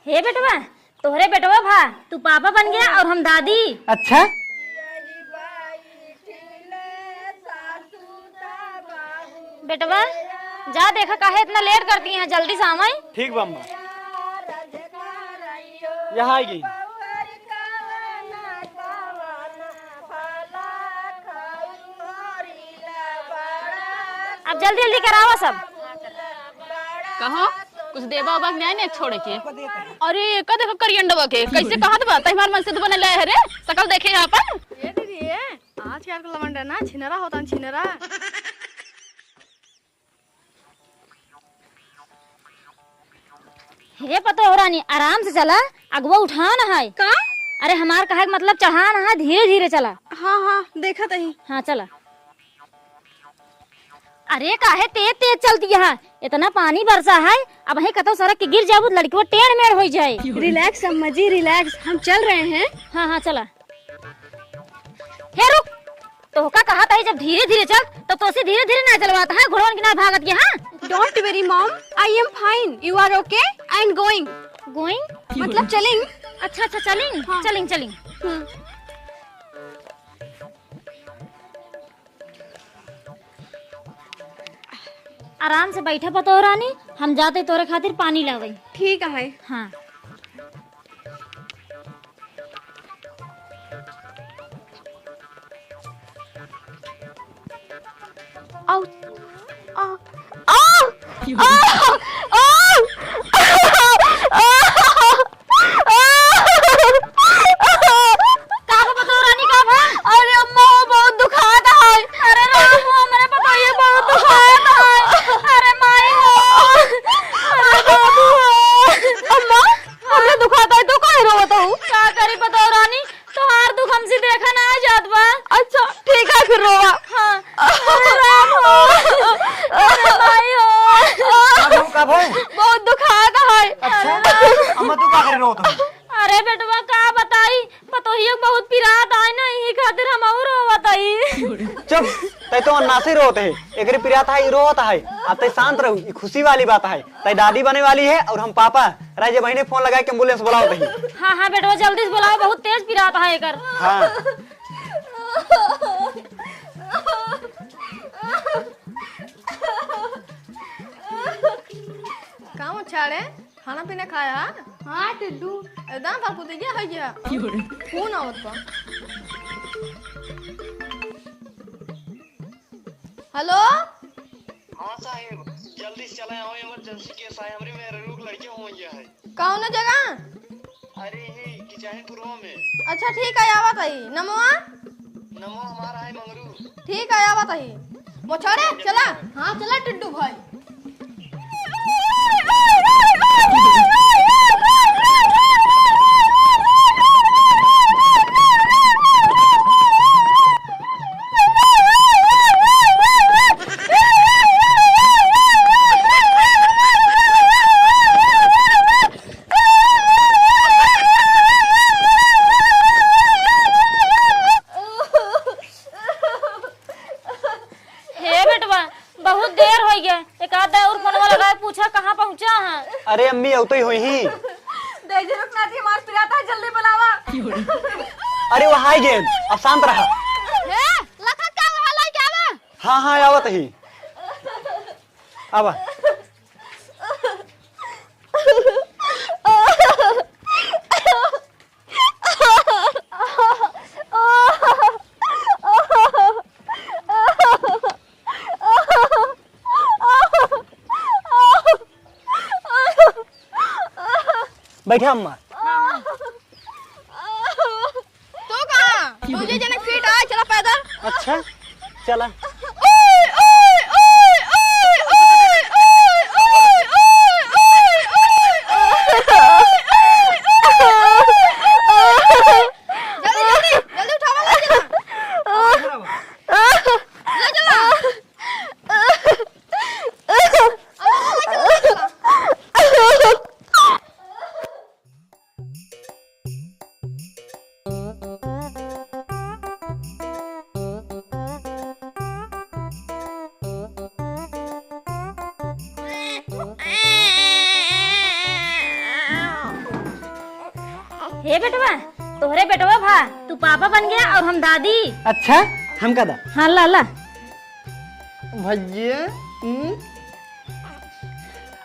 हे बेटवा, तोहरे बेटवा भा तू पापा बन गया और हम दादी। अच्छा बेटवा जा देखा काहे इतना लेट करती हैं, जल्दी से आवाई। ठीक बा अम्मा, यहाँ आएगी। अब जल्दी जल्दी करावा सब। कहो कुछ देवा उबा न्याय ने छोड़े के। अरे का देखो करियंडवा के कैसे कहा दबा तैमार मन से तो बने ले है रे सकल देखे यहाँ पर। ये दीदी ये आज क्या लवंडा ना छिनरा होता छिनरा। हे पतो हो रानी, आराम से चला, अगवा उठाना है का। अरे हमार कहे का मतलब चढ़ाना है, धीरे धीरे चला। हाँ हाँ देखा तही। हाँ चला। अरे काहे तेज तेज चलती है, इतना पानी बरसा है, अब वही कतो सड़क के गिर जाबू लड़की टेढ़ मेढ़ हो जाए। रिलैक्स अम्मा जी रिलैक्स, हम चल रहे हैं। हाँ हाँ चला। हे रुक, तो का कहा था जब धीरे धीरे चल तो तोसे धीरे धीरे ना चलवाता है, घोड़ों की ना भागत के। हाँ don't worry mom, I am fine, you are okay, I am going. Going मतलब चलेंगे। अच्छा अच्छा चलेंगे। हाँ। चलेंगे चलेंगे। आराम से बैठा पतो रानी, हम जाते तोरे खातिर पानी लावे। ठीक है। हाँ आओ आओ आओ आओ का पतो रानी का भा? अरे अम्मा बहुत दुखाता है। अरे राम हमारे पतो ये बहुत दुखाता है। अरे माई हो, अरे बाबू हो। अम्मा हमने दुखाता है तो काहे रोता हूँ। का करी पतो रानी, तोहार दुख हमसे देखा ना जात बा। अच्छा ठीक है फिर रोवा। हाँ। अरे राम हो, अरे माई हो। कब हो? बहुत दुखाता है। अच्छा अम्मा तू का करे रोत हो? अरे बेटवा का बताई, पतोहिया बहुत पिरात आए ना, यही खातिर हम और बताई। चुप, तै तो अन्ना से रोत है, एकरे पिरात है रोत है। अब तै शांत रहो, ये खुशी वाली बात है। तै दादी बने वाली है और हम पापा राजे बहने फोन लगा के एम्बुलेंस बुलाओ तही। हाँ हाँ बेटवा जल्दी से बुलाओ, बहुत तेज पिरात है एकर। हाँ काम छाड़े खाना पीना खाया। हाँ टिड्डू एकदम बापू देखिए है क्या फोन आवत बा। हेलो हाँ साहिब जल्दी से चलाए हो, इमरजेंसी केस आए हमरे में रुक लड़के हो गया है। कौन जगह? अरे ये किचाहीपुर में। अच्छा ठीक है आवत आई। नमवा नमो हमारा है मंगरू। ठीक है आवत आई। मोछड़े चला। हाँ चला टिड्डू भाई। हे बेटवा बहुत देर हो गया, एक आधा और फोनवा लगा के पूछा कहाँ पहुँचा है। अरे अम्मी अब तो ही हुई ही। देख रुक ना थी मार पिराता है, जल्दी बुलावा। अरे वो हाई गेम, अब शांत रहा। हे लखा क्या वाला क्या बा? हाँ हाँ आवत ही। अब बैठे अम्मा। तो कहाँ? तुझे जने फिट आए चला पैदल। अच्छा चला। जल्दी जल्दी उठावा ले चला। हे बेटवा, तोहरे बेटवा भा, तू पापा बन गया और हम दादी। अच्छा हम का दा हाँ ला ला। भैया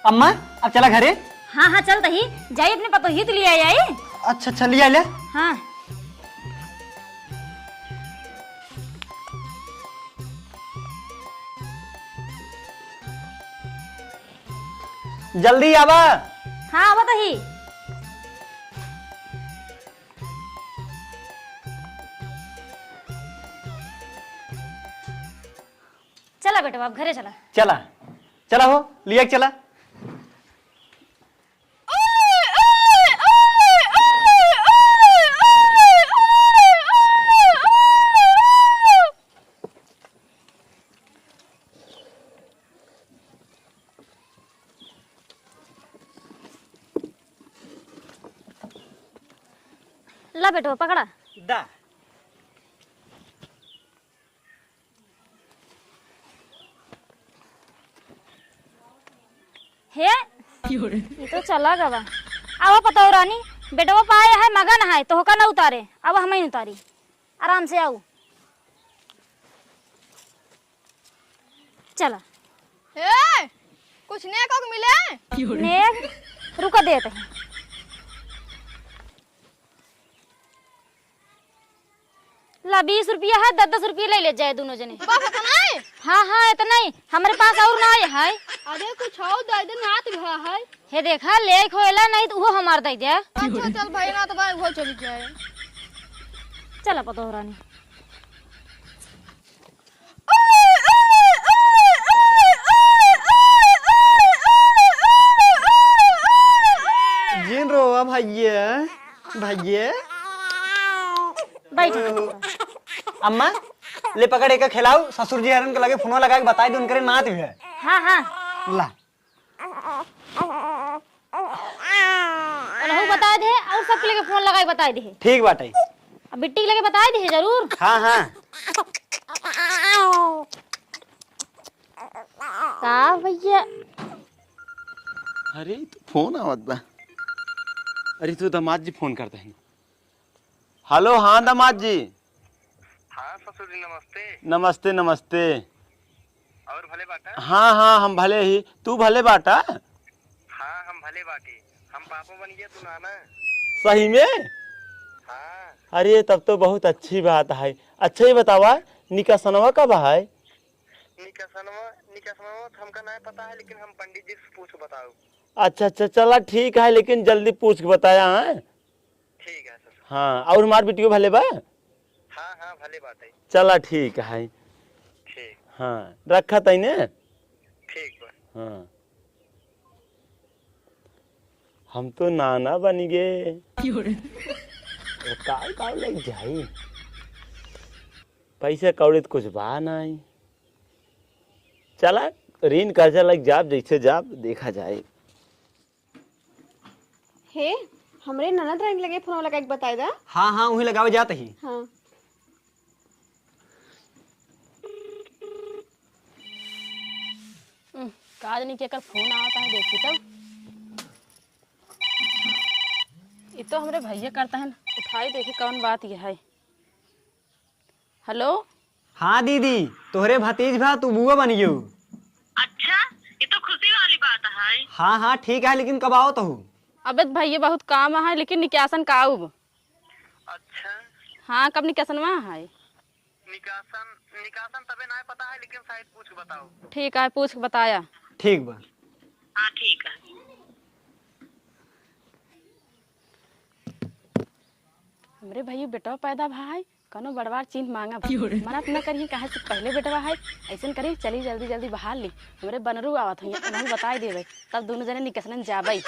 अम्मा अब चला घरे। हाँ हाँ चल तही जाई अपने पतो ही तो लिया आई। अच्छा चलिए ले। हाँ जल्दी आवा। हाँ आवा तही। चला बेटा अब घरे चला। चला चला हो लिया चला। ला बेटो पकड़ा। दा हे ये तो चला गवा। अब पता हो रानी बेटा वो पाए है मगन है तो होका ना उतारे। अब हम ही उतारी आराम से आओ। चला ए कुछ नहीं को मिले नेक रुका देते हैं। ला 20 रुपया है 10-10 रुपया ले ले जाए दोनों जने। बाप तो नहीं। हाँ हाँ इतना ही हमारे पास और ना है। अरे कुछ और दे दे नात भा है। हे देखा ले खोला नहीं तो वो हमार दे दे। अच्छा चल भाई ना तो भाई वो चली जाए। चला पता हो रानी। जिन रो भैया भैया बैठ अम्मा ले पकड़ एक खिलाओ। ससुर जी हरन के लगे फोन लगा के बताई दो उनके नात भी है। हाँ हाँ ला और बता दे और सबके लगे फोन लगाई बता दे। ठीक बाटे। अब बिट्टी के लगे बता दे जरूर। हाँ हाँ का भैया। अरे तो फोन आवत बा। अरे तो दामाद जी फोन करते हैं। हेलो हाँ दामाद जी। हाँ ससुर जी नमस्ते। नमस्ते नमस्ते। और भले बाटा। हाँ हाँ हम भले ही। तू भले बाटा। हाँ हम भले बाटे। हम पापा बन गए तू नाना। सही में। हाँ अरे तब तो बहुत अच्छी बात है। अच्छा ही बतावा निकासनवा कब है। निकासनवा हमका नहीं पता है लेकिन हम पंडित जी से पूछ बताओ। अच्छा अच्छा चला ठीक है लेकिन जल्दी पूछ के बताया है। ठीक है ससुर। हाँ और हमार बेटियों भले बा। हाँ हाँ भले बाटे। चला ठीक है। ठीक हाँ रखा तईने। ठीक बा। हाँ हम तो नाना बन गए। काय लग जाई पैसे कौड़ी तो कुछ बा नहीं। चला ऋण कर्जा लग जाब जैसे जाब देखा जाए। हे हमरे ननद रंग लगे फोन लगा के बताई दा। हाँ हाँ वही लगावे जाते ही। हाँ काज नहीं केकर फोन आता है देखी तब। ये तो हमरे भैया करता है उठाई देखी कौन बात ये है। हेलो हाँ दीदी तोहरे भतीज भा तू बुआ बन गयो। अच्छा ये तो खुशी वाली बात है। हाँ हाँ ठीक है लेकिन कब आओ तो। अबे भैया बहुत काम है लेकिन निकासन का आऊब। अच्छा हाँ कब निकासन वहाँ है। निकासन तबे नहीं पता है लेकिन शायद पूछ के बताओ। ठीक है पूछ के बताया। ठीक बा। हाँ ठीक है। हमरे भैया बेटा पैदा भाई कनो बड़वार चीज मांगा मना न करिए कहे से पहले बेटवा है ऐसे करिए चली जल्दी जल्दी बहार ली। हमरे बनरू आवत है उन्हें बताई देवे तब दोनों जने निकसन जाबई।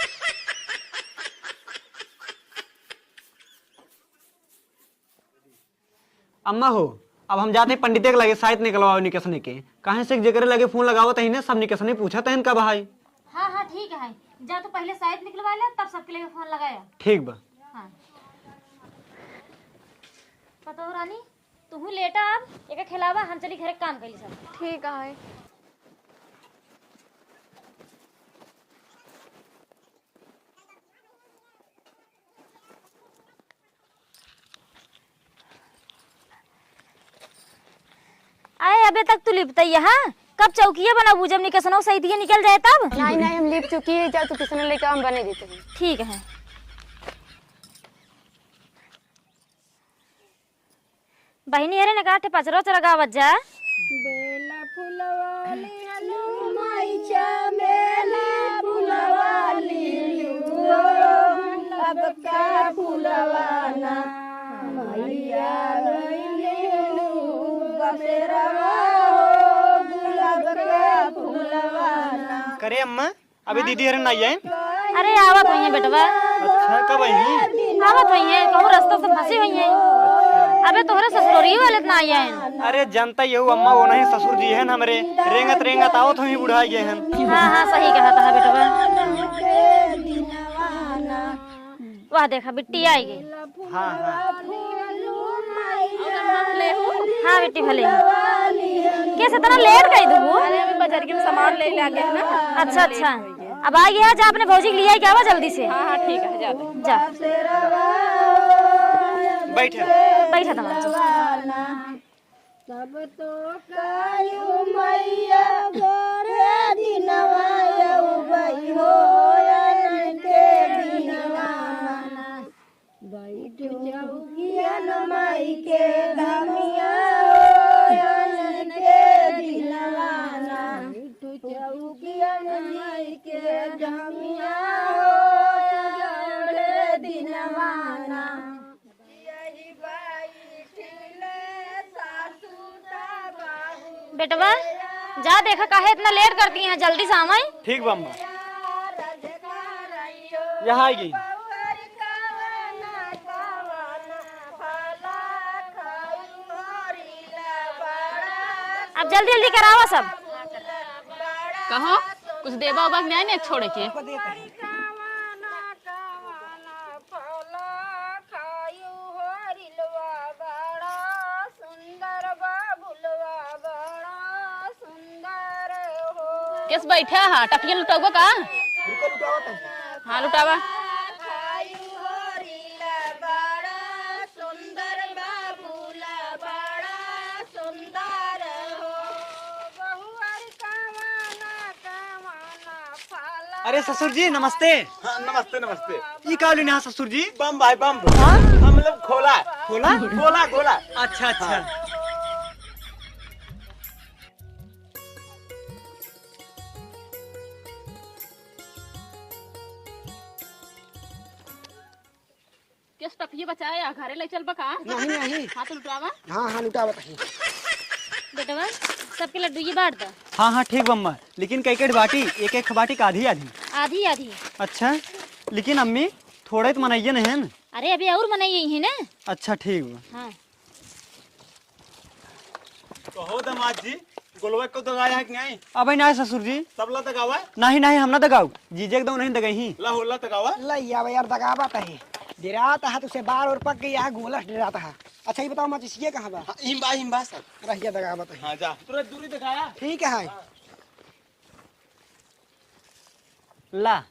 अम्मा हो अब हम जाते पंडित के लगे शायद निकलवाओ निकसने के। कहे से जगह लगे फोन लगावत है ना सब निकसने पूछा तहन का भाई। हाँ हाँ ठीक है जा तो पहले शायद निकलवा ले तब सबके लिए फोन लगाया। ठीक बा। हाँ पता हो रानी तू लेटा अब एक खिलावा हम चली घरे काम कैली सब। ठीक है। अबे तक तू लिपतई है? कब चौकिया बनाबू? जब निकसनो सही दिए निकल जाए तब। नहीं नहीं हम लिप चुकी है, जा तू किसने लेके हम बने देते हैं। ठीक है। बहिनी अरे नगाठे पचरो चलगावत जा। बेला फुलवाली हलो माईचा बेला फुलवाली हो अब का फुलवाना मैया गईले बसेरवा हो गुलाब का फुलवाना। करे अम्मा अभी दीदी हरन आई है। अरे आवत हुई है बेटवा। अच्छा कब आई? आवत हुई है, कहूँ रास्ते से फंसी हुई है। अबे तोहरे ससुरोरी वाले इतना आई है। अरे जनता ये अम्मा वो नहीं ससुर जी है हमरे रेंगत रेंगत आओ तुम ही बुढ़ा गए हैं। हाँ हाँ सही कहा था बेटवा। वाह देखा बिट्टी आई गई। हाँ हाँ हाँ बेटी भले कैसे इतना लेट गई तू? अरे अभी बाजार के सामान ले ले गए ना। अच्छा अच्छा अब आ गया। जा अपने भौजी के लिए क्या हुआ जल्दी से। हाँ हाँ ठीक है, जा दे। जा बैठे बैठा था सब तो कायु मैया गोरे दिनवा यौबई हो के दिनवा बैठ चौकिया माई के धमिया के दिनवा बैठ चौकिया माई के धमिया दिनवा बेटवा जा देखा काहे इतना लेट करती हैं, जल्दी से आवाई। ठीक बम्मा यहाँ आई गई। अब जल्दी जल्दी करावा सब। कहो कुछ देवा उबा नहीं नहीं छोड़े के। किस बैठा है टपिया लुटावा का? हाँ लुटावा। अरे ससुर जी नमस्ते। हाँ, नमस्ते नमस्ते। ये का यहाँ ससुर जी? बम भाई बम। हम लोग खोला खोला खोला खोला। अच्छा अच्छा किस टपिया बचाया घरे ले चल बका? नहीं नहीं हाँ तो लुटावा। हाँ हाँ लुटा बताइए। बेटवा सबके लड्डू ये बांट दो। हाँ हाँ ठीक बम्मा लेकिन कई कई बाटी एक एक बाटी का आधी आधी। आधी आधी। अच्छा लेकिन अम्मी थोड़े तो मनाइए नहीं है ना। अरे अभी और मनाई है ना। अच्छा ठीक बा। हाँ कहो दामाद जी गोलवा को दगाया है कि नहीं? अब ना ससुर जी। तबला दगावा? नहीं नहीं हम ना दगाऊ जीजे एकदम नहीं दगाई। ला होला दगावा? लैया यार दगावा है डराता है तुझसे बार और पक गया है गोलस डराता है। अच्छा ये बताओ मत इसके कहाँ बा? हाँ, हिम्बा सर। रहिया दगावा है। हाँ जा तुरंत दूरी दिखाया। ठीक है ला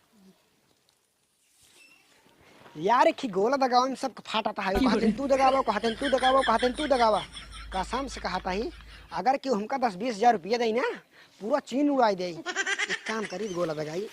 यार एक ही गोला दगाओ में सब फाटाता है। कहते तू दगावा कहते तू दगावा कहते तू दगावा। कसम से कहता ही अगर क्यों हमका 10-20 हजार रुपया दे ना पूरा चीन उड़ाई दे। एक काम करी गोला दगाई।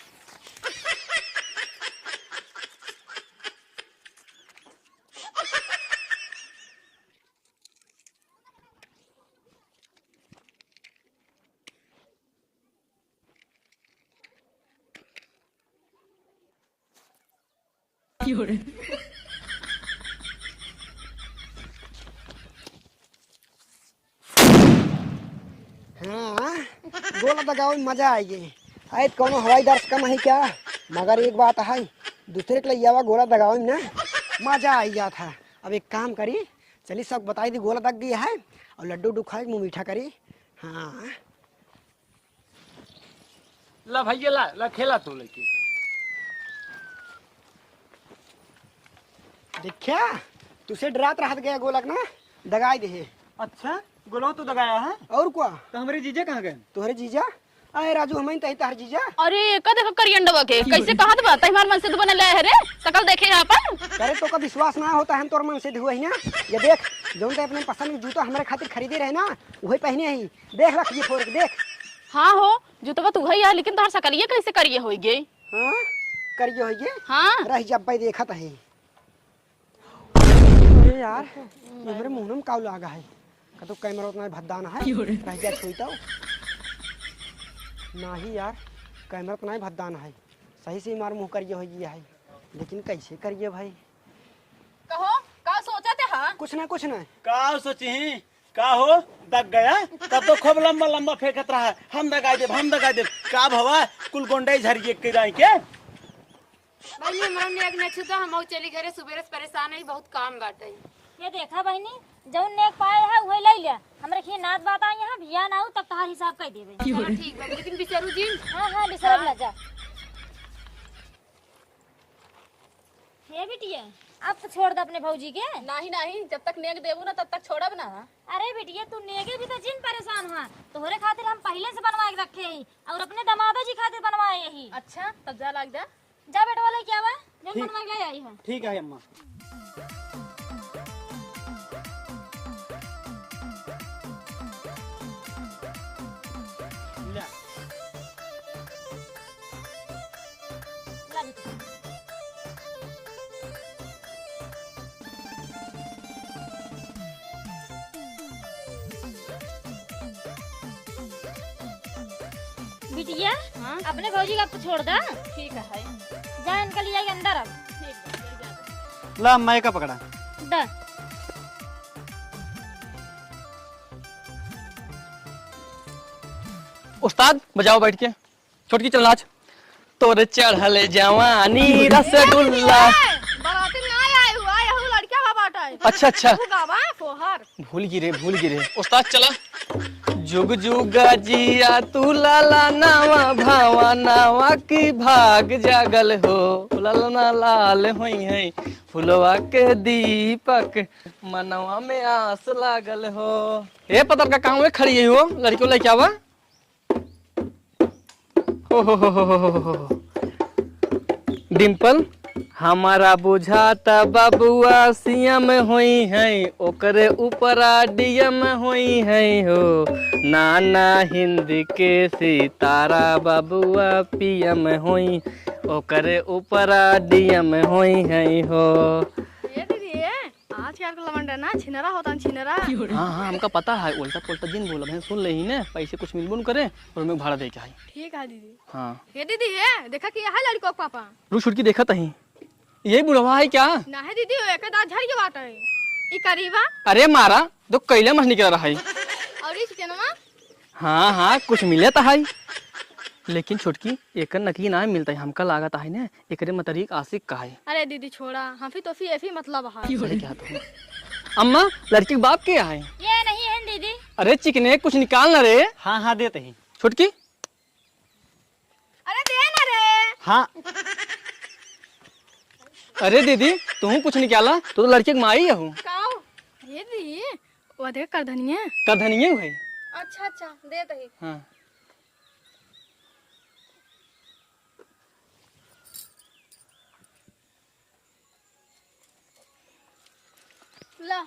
हाँ गोला दगाओ में मजा आएगी। आए कौन हवाई दर्श कम है क्या? मगर एक बात है दूसरे के लिए आवा गोला दगाओ में ना मजा आई जाता है। अब एक काम करी चली सब बताई दी गोला दग गया है और लड्डू उड्डू खाए मुँह मीठा करी। हाँ ला भैया ला खेला तू लेके। देखा तुझसे डरात रहत गया गोलक ना दगाई दे। अच्छा गोलो तो दगाया है। और क्या तो हमारे जीजे कहाँ गए? तोहरे जीजा अरे राजू हम तही तार जीजा। अरे का देखो करियंडवा के कैसे कहत बा तई मार मन से तो बनले है रे सकल देखे यहाँ पर। अरे तो का विश्वास ना होता है तोर मन से हुआ ही ना। ये देख जो अपने पसंद के जूता हमारे खातिर खरीदे रहे ना वही पहने ही देख रख ये फोड़ के देख। हाँ हो जूतवा तू है लेकिन तोहर सकलिए कैसे करिए होई गे। हाँ करिए होइए हाँ रह जब भाई देखा था। अरे यार ये मेरे मुंह में काउ लागा है का तो कैमरा उतना भद्दाना है रह जा छोईता ना ही यार कैमरा उतना भद्दाना है सही से मार मुंह करिए होइए है लेकिन कैसे करिए भाई। कहो का सोचा थे। हाँ कुछ ना का सोची का हो दग गया तब तो खूब लंबा लंबा फेंकत रहा है हम दगा दे का भवा कुल गोंडे झरिए के जाए के भाई हमरा नेक न छुता हम चली घरे सुबेरे से परेशान है बहुत काम बाटे। ये देखा बहनी जौन नेक पाए है वही ले ले हमरे खी नात बात आई यहाँ भिया ना हो तब तहार हिसाब कर देबे। चलो ठीक बा लेकिन बिचारू जी। हाँ बिसरब ना जा। ये बिटिया अब तो छोड़ दे अपने भौजी के। नहीं जब तक नेक देबू ना तब तक छोड़ब ना। अरे बिटिया तू नेगे भी तो जिन परेशान हुआ तोहरे खातिर हम पहले से बनवा के रखे ही और अपने दमादो जी खातिर बनवाए ही। अच्छा तब जा लग जा जा बेटा वाला क्या बा जब बनवा के ले आई है। ठीक है अम्मा। ला बिटिया। बिटिया अपने भौजी का अब तो छोड़ दा। ठीक है जा इनका लिया अंदर अब। ला अम्मा का पकड़ा दा उस्ताद बजाओ बैठ के छोटकी चल नाच। तोरे चढ़ल जवानी रसगुल्ला। बाराती में आया हुआ है लड़का बा बाटा। अच्छा तू गावा फोहर भूल गिरे उस्ताद चला। जुग जुग जिया तू लाला नावा भावा नावा की भाग जागल हो लाला लाल होई है फुलवा के दीपक मनवा में आस लागल हो। ए पतर का काम में खड़ी हो लड़कियों लेके आवा। हो डिम्पल हमारा बुझाता बबुआ सीएम होई है ओकरे ऊपरा डीएम होई है हो नाना हिंद के सितारा बबुआ पीएम होई ओकरे ऊपरा डीएम होई है हो। ये दीदी आज क्या लवंडा ना छिनरा होता छिनरा। हाँ हमका पता है उल्टा पुल्टा जिन बोला है सुन ले ना पैसे कुछ मिलबो न करे और मैं भाड़ा दे के आई। ठीक है दीदी। हाँ ये दीदी देखा कि है लड़को के पापा रुक छुटकी देखा तही यही बुढ़वा है क्या। ना है दीदी एक दांत झड़ के बाटा है ई करीबा। अरे मारा तो कैले मछ निकल रहा है। और इस के ना हाँ कुछ मिले तो है लेकिन छोटकी एक नकली ना मिलता है हमका लागत है ना एकरे मतरीक आशिक का है। अरे दीदी छोड़ा हम तो फिर ऐसी मतलब है। क्या तो अम्मा लड़की के बाप क्या है। ये नहीं है दीदी। अरे चिकने कुछ निकाल ना रे। हाँ देते ही छोटकी। अरे दे ना रे। हाँ अरे दीदी तू कुछ निकाला तो लड़के की माई हूँ। ये दीदी वो देख कर धनिया का धनिये भाई। अच्छा दे दही। हाँ ला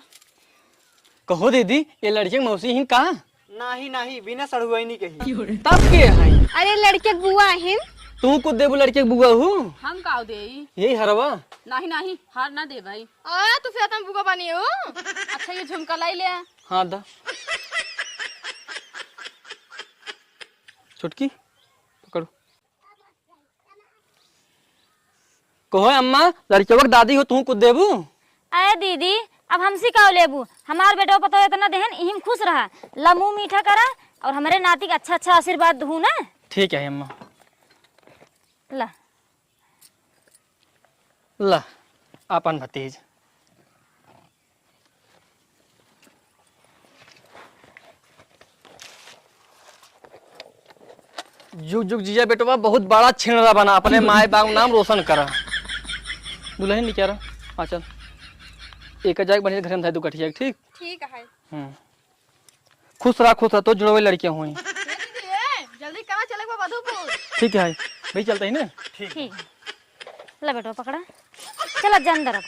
कहो दीदी ये लड़के की मौसी ही कहा नहीं बिना सड़ुआई नहीं कही तब के है। अरे लड़के बुआ है तू कुछ देबू लड़के की बुआ हूँ हम काव दे यही हरवा। नहीं हार ना दे भाई। आ तू फिर तुम बुआ बनी हो। अच्छा ये झुमका लाई ले। हाँ दा छुटकी पकड़ो। कहो अम्मा लड़के वक्त दादी हो तू कुछ देबू। अरे दीदी अब हमसे का लेबू हमार बेटा पता इतना देहन इहिम खुश रहा ला मुंह मीठा करा और हमारे नाती का अच्छा आशीर्वाद दूँ ना। ठीक है अम्मा ला ला अपन भतीज। जुग जुग जिया बेटवा बहुत बड़ा छिणरा बना अपने माए बाप नाम रोशन करा। दुल्हन नहीं क्या रहा चल एक जाके बढ़िया घर में था दू कठिया ठीक। ठीक है खुश रहा तो जुड़वे लड़कियां हुई। जल्दी कहाँ चले मधुपुर। ठीक है भाई चलते हैं ना। ठीक है ला बेटवा पकड़ा चल जा अंदर अब।